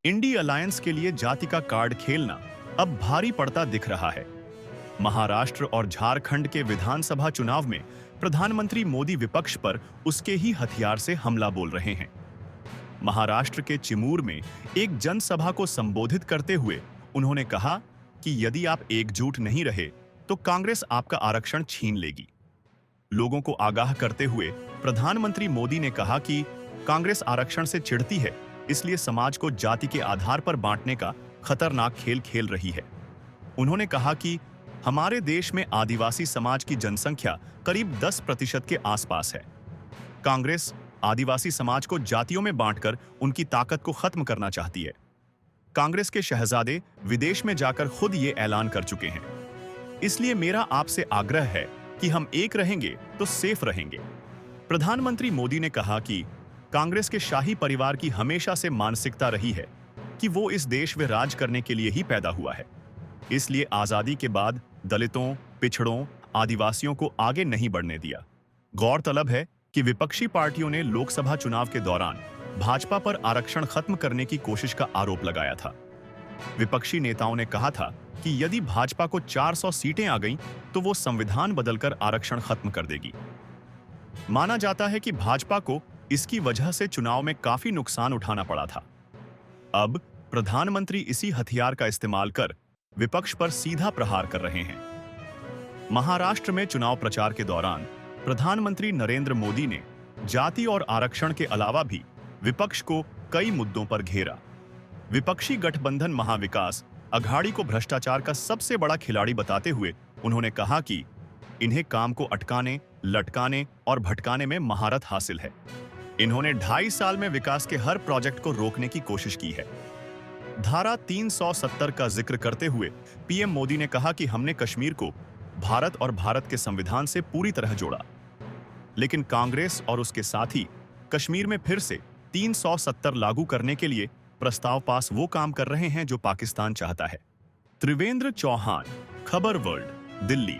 INDI alliance के लिए जाति का कार्ड खेलना अब भारी पड़ता दिख रहा है। महाराष्ट्र और झारखंड के विधानसभा चुनाव में प्रधानमंत्री मोदी विपक्ष पर उसके ही हथियार से हमला बोल रहे हैं। महाराष्ट्र के चिमूर में एक जनसभा को संबोधित करते हुए उन्होंने कहा कि यदि आप एकजुट नहीं रहे तो कांग्रेस आपका आरक्षण छीन लेगी। लोगों को आगाह करते हुए प्रधानमंत्री मोदी ने कहा कि कांग्रेस आरक्षण से चिढ़ती है, इसलिए समाज को जाति के आधार पर बांटने का खतरनाक खेल खेल रही है। उन्होंने कहा कि हमारे देश में आदिवासी समाज की जनसंख्या करीब 10% के आसपास है। कांग्रेस आदिवासी समाज को जातियों में बांटकर उनकी ताकत को खत्म करना चाहती है। कांग्रेस के शहजादे विदेश में जाकर खुद ये ऐलान कर चुके हैं। इसलिए मेरा आपसे आग्रह है कि हम एक रहेंगे तो सेफ रहेंगे। प्रधानमंत्री मोदी ने कहा कि कांग्रेस के शाही परिवार की हमेशा से मानसिकता रही है कि वो इस देश में राज करने के लिए ही पैदा हुआ है। इसलिए आजादी के बाद दलितों, पिछड़ों, आदिवासियों को आगे नहीं बढ़ने दिया। गौरतलब है कि विपक्षी पार्टियों ने लोकसभा चुनाव के दौरान भाजपा पर आरक्षण खत्म करने की कोशिश का आरोप लगाया था। विपक्षी नेताओं ने कहा था कि यदि भाजपा को 400 सीटें आ गईं तो वो संविधान बदलकर आरक्षण खत्म कर देगी। माना जाता है कि भाजपा को इसकी वजह से चुनाव में काफी नुकसान उठाना पड़ा था। अब प्रधानमंत्री इसी हथियार का इस्तेमाल कर विपक्ष पर सीधा प्रहार कर रहे हैं। महाराष्ट्र में चुनाव प्रचार के दौरान प्रधानमंत्री नरेंद्र मोदी ने जाति और आरक्षण के अलावा भी विपक्ष को कई मुद्दों पर घेरा। विपक्षी गठबंधन महाविकास अघाड़ी को भ्रष्टाचार का सबसे बड़ा खिलाड़ी बताते हुए उन्होंने कहा कि इन्हें काम को अटकाने, लटकाने और भटकाने में महारत हासिल है। इन्होंने 2.5 साल में विकास के हर प्रोजेक्ट को रोकने की कोशिश की है। धारा 370 का जिक्र करते हुए पीएम मोदी ने कहा कि हमने कश्मीर को भारत और भारत के संविधान से पूरी तरह जोड़ा। लेकिन कांग्रेस और उसके साथी कश्मीर में फिर से 370 लागू करने के लिए प्रस्ताव पास वो काम कर रहे हैं जो पाकिस्तान चाहता है। त्रिवेंद्र चौहान, खबर वर्ल्ड, दिल्ली।